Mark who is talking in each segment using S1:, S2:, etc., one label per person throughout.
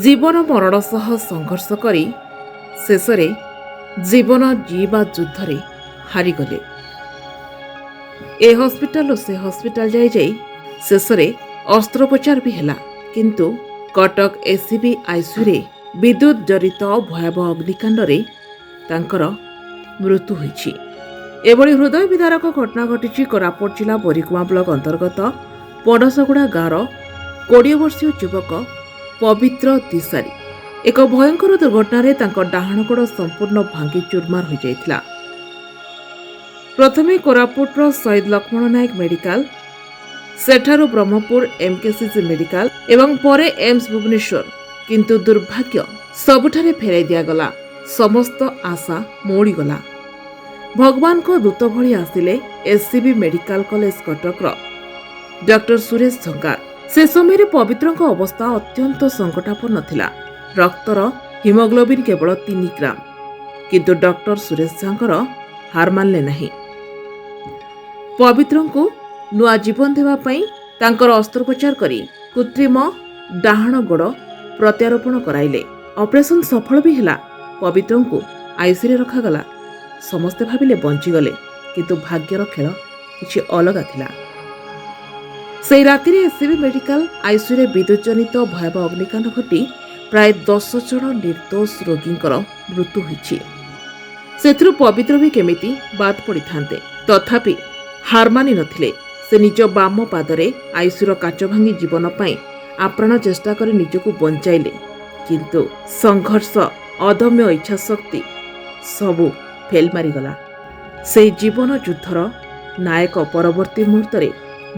S1: ଜୀବନ ମରଣ ସହ ସଂଘର୍ଷ କରି ଶେଷରେ ଜୀବନ ଜୀବା ଯୁଦ୍ଧରେ ହାରିଗଲେ। ଏ ହସ୍ପିଟାଲରୁ ସେ ହସ୍ପିଟାଲ ଯାଇ ଶେଷରେ ଅସ୍ତ୍ରୋପଚାର ବି ହେଲା, କିନ୍ତୁ କଟକ ଏସ୍ସିବି ଆଇସିୟୁରେ ବିଦ୍ୟୁତ୍ ଜନିତ ଭୟାବହ ଅଗ୍ନିକାଣ୍ଡରେ ତାଙ୍କର ମୃତ୍ୟୁ ହୋଇଛି। ଏଭଳି ହୃଦୟ ବିଦାରକ ଘଟଣା ଘଟିଛି କୋରାପୁଟ ଜିଲ୍ଲା ବୋରିଗୁମା ବ୍ଲକ ଅନ୍ତର୍ଗତ ପଡ଼ଶଗୁଡ଼ା ଗାଁର 20 ବର୍ଷୀୟ ଯୁବକ ପବିତ୍ର ଦିଶାରୀ। ଏକ ଭୟଙ୍କର ଦୁର୍ଘଟଣାରେ ତାଙ୍କ ଡାହାଣ ଗୋଡ଼ ସମ୍ପୂର୍ଣ୍ଣ ଭାଙ୍ଗି ଚୁରମାର ହୋଇଯାଇଥିଲା। ପ୍ରଥମେ କୋରାପୁଟର ଶହୀଦ ଲକ୍ଷ୍ମଣ ନାୟକ ମେଡିକାଲ, ସେଠାରୁ ବ୍ରହ୍ମପୁର ଏମ୍କେସିଜି ମେଡିକାଲ ଏବଂ ପରେ ଏମ୍ସ ଭୁବନେଶ୍ୱର। କିନ୍ତୁ ଦୁର୍ଭାଗ୍ୟ ସବୁଠାରେ ଫେରାଇ ଦିଆଗଲା। ସମସ୍ତ ଆଶା ମଉଡ଼ିଗଲା। ଭଗବାନଙ୍କ ଦୂତ ଭଳି ଆସିଲେ ଏସ୍ସିବି ମେଡିକାଲ କଲେଜ କଟକର ଡକ୍ଟର ସୁରେଶ ଝଙ୍କାର। ସେ ସମୟରେ ପବିତ୍ରଙ୍କ ଅବସ୍ଥା ଅତ୍ୟନ୍ତ ସଙ୍କଟାପନ୍ନ ଥିଲା। ରକ୍ତର ହିମୋଗ୍ଲୋବିନ୍ କେବଳ 3 ଗ୍ରାମ। କିନ୍ତୁ ଡକ୍ଟର ସୁରେଶ ଝାଙ୍କର ହାର ମାନିଲେ ନାହିଁ। ପବିତ୍ରଙ୍କୁ ନୂଆ ଜୀବନ ଦେବା ପାଇଁ ତାଙ୍କର ଅସ୍ତ୍ରୋପଚାର କରି କୃତ୍ରିମ ଡାହାଣ ଗୋଡ଼ ପ୍ରତ୍ୟାରୋପଣ କରାଇଲେ। ଅପରେସନ ସଫଳ ବି ହେଲା। ପବିତ୍ରଙ୍କୁ ଆଇସିୟୁରେ ରଖାଗଲା। ସମସ୍ତେ ଭାବିଲେ ବଞ୍ଚିଗଲେ, କିନ୍ତୁ ଭାଗ୍ୟର ଖେଳ କିଛି ଅଲଗା ଥିଲା। ସେହି ରାତିରେ ଏସ୍ସିବି ମେଡିକାଲ ଆଇସିୟୁରେ ବିଦ୍ୟୁତ୍ ଜନିତ ଭୟାବହ ଅଗ୍ନିକାଣ୍ଡ ଘଟି ପ୍ରାୟ 10 ଜଣ ନିର୍ଦ୍ଦୋଷ ରୋଗୀଙ୍କର ମୃତ୍ୟୁ ହୋଇଛି। ସେଥିରୁ ପବିତ୍ର ବି କେମିତି ବାଦ୍ ପଡ଼ିଥାନ୍ତେ। ତଥାପି ହାର ମାନି ନଥିଲେ। ସେ ନିଜ ବାମ ପାଦରେ ଆଇସିୟୁର କାଚ ଭାଙ୍ଗି ଜୀବନ ପାଇଁ ଆପ୍ରାଣ ଚେଷ୍ଟା କରି ନିଜକୁ ବଞ୍ଚାଇଲେ। କିନ୍ତୁ ସଂଘର୍ଷ, ଅଦମ୍ୟ ଇଚ୍ଛାଶକ୍ତି ସବୁ ଫେଲ୍ ମାରିଗଲା। ସେହି ଜୀବନ ଯୁଦ୍ଧର ନାୟକ ପରବର୍ତ୍ତୀ ମୁହୂର୍ତ୍ତରେ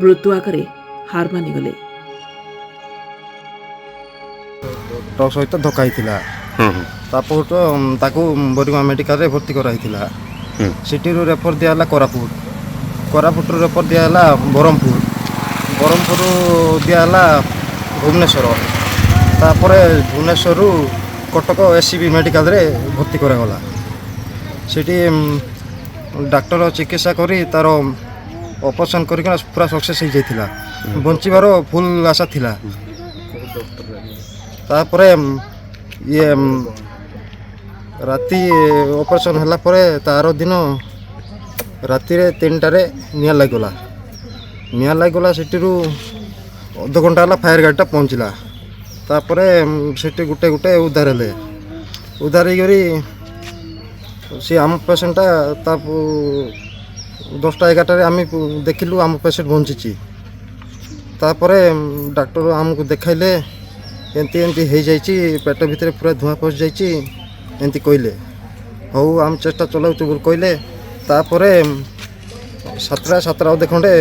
S1: ମୃତ୍ୟୁ ଆଗରେ ହାର ମାନିଗଲେ।
S2: ଟ୍ରକ୍ ସହିତ ଧକ୍କା ହେଇଥିଲା। ତାପର ତାକୁ ବୋରିଗୁମା ମେଡିକାଲରେ ଭର୍ତ୍ତି କରାହେଇଥିଲା। ସିଟିରୁ ରେଫର ଦିଆହେଲା କୋରାପୁଟ, କୋରାପୁଟରୁ ରେଫର ଦିଆହେଲା ବ୍ରହ୍ମପୁର, ବ୍ରହ୍ମପୁରରୁ ଦିଆହେଲା ଭୁବନେଶ୍ୱର। ତାପରେ ଭୁବନେଶ୍ୱରରୁ କଟକ ଏସ୍ସିବି ମେଡିକାଲରେ ଭର୍ତ୍ତି କରାଗଲା। ସେଠି ଡାକ୍ତର ଚିକିତ୍ସା କରି ତାର ଅପରେସନ୍ କରିକିନା ପୁରା ସକ୍ସେସ୍ ହେଇଯାଇଥିଲା। ବଞ୍ଚିବାର ଫୁଲ୍ ଆଶା ଥିଲା। ତାପରେ ରାତି ଅପରେସନ୍ ହେଲା ପରେ ତାର ଦିନ ରାତିରେ 3ଟାରେ ନିଆଁ ଲାଗିଗଲା। ସେଠିରୁ ଅଧଘଣ୍ଟା ହେଲା ଫାୟାର ଗାଡ଼ିଟା ପହଞ୍ଚିଲା। ତାପରେ ସେଠି ଗୋଟେ ଉଦ୍ଧାର ହେଲେ। ଉଦ୍ଧାର ହେଇକରି ସେ ଆମ ପେସେଣ୍ଟଟା 10ଟା-11ଟାରେ ଆମେ ଦେଖିଲୁ ଆମ ପେସେଣ୍ଟ ବଞ୍ଚିଛି। ତାପରେ ଡାକ୍ତର ଆମକୁ ଦେଖାଇଲେ, ଏମିତି ହେଇଯାଇଛି, ପେଟ ଭିତରେ ପୁରା ଧୂଆଁ ପଶିଯାଇଛି ଏମିତି କହିଲେ। ହଉ ଆମେ ଚେଷ୍ଟା ଚଲାଉଛୁ ବୋଲି କହିଲେ। ତାପରେ 7ଟା ଅଧେ ଖଣ୍ଡେ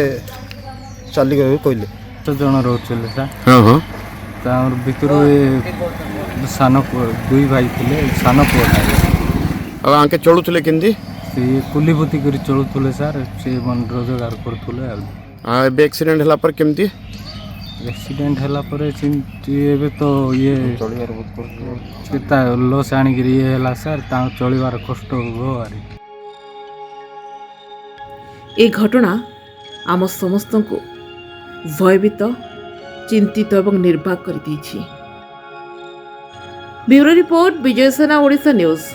S2: ଚାଲିଗଲେ କହିଲେ।
S3: 7 ଜଣ ରହୁଥିଲେ ସାର୍। ତାର ଭିତରୁ ସାନ ପୁଅ 2 ଭାଇ ଥିଲେ। ସାନ ପୁଅ
S4: ଆଉ ଆଙ୍କେ ଚଳୁଥିଲେ କେମିତି?
S3: ସେ କୁଲିପତି କରି ଚଳୁଥିଲେ ସାର୍। ସେ ରୋଜଗାର କରୁଥିଲେ।
S4: ଏବେ ଆକ୍ସିଡେଣ୍ଟ ହେଲା ପରେ କେମିତି?
S3: ଆକ୍ସିଡେଣ୍ଟ ହେଲା ପରେ ଏବେ ତ ଚଳିବାର ବହୁତ କଷ୍ଟ। ଲସ୍ ଆଣିକିରି ହେଲା ସାର୍। ତାଙ୍କ ଚଳିବାର କଷ୍ଟ ହେବ।
S1: ଏ ଘଟଣା ଆମ ସମସ୍ତଙ୍କୁ ଭୟଭୀତ, ଚିନ୍ତିତ ଏବଂ ନିର୍ବାକ କରିଦେଇଛି। ବ୍ୟୁରୋ ରିପୋର୍ଟ, ବିଜୟ ସେନା, ଓଡ଼ିଶା ନ୍ୟୁଜ୍।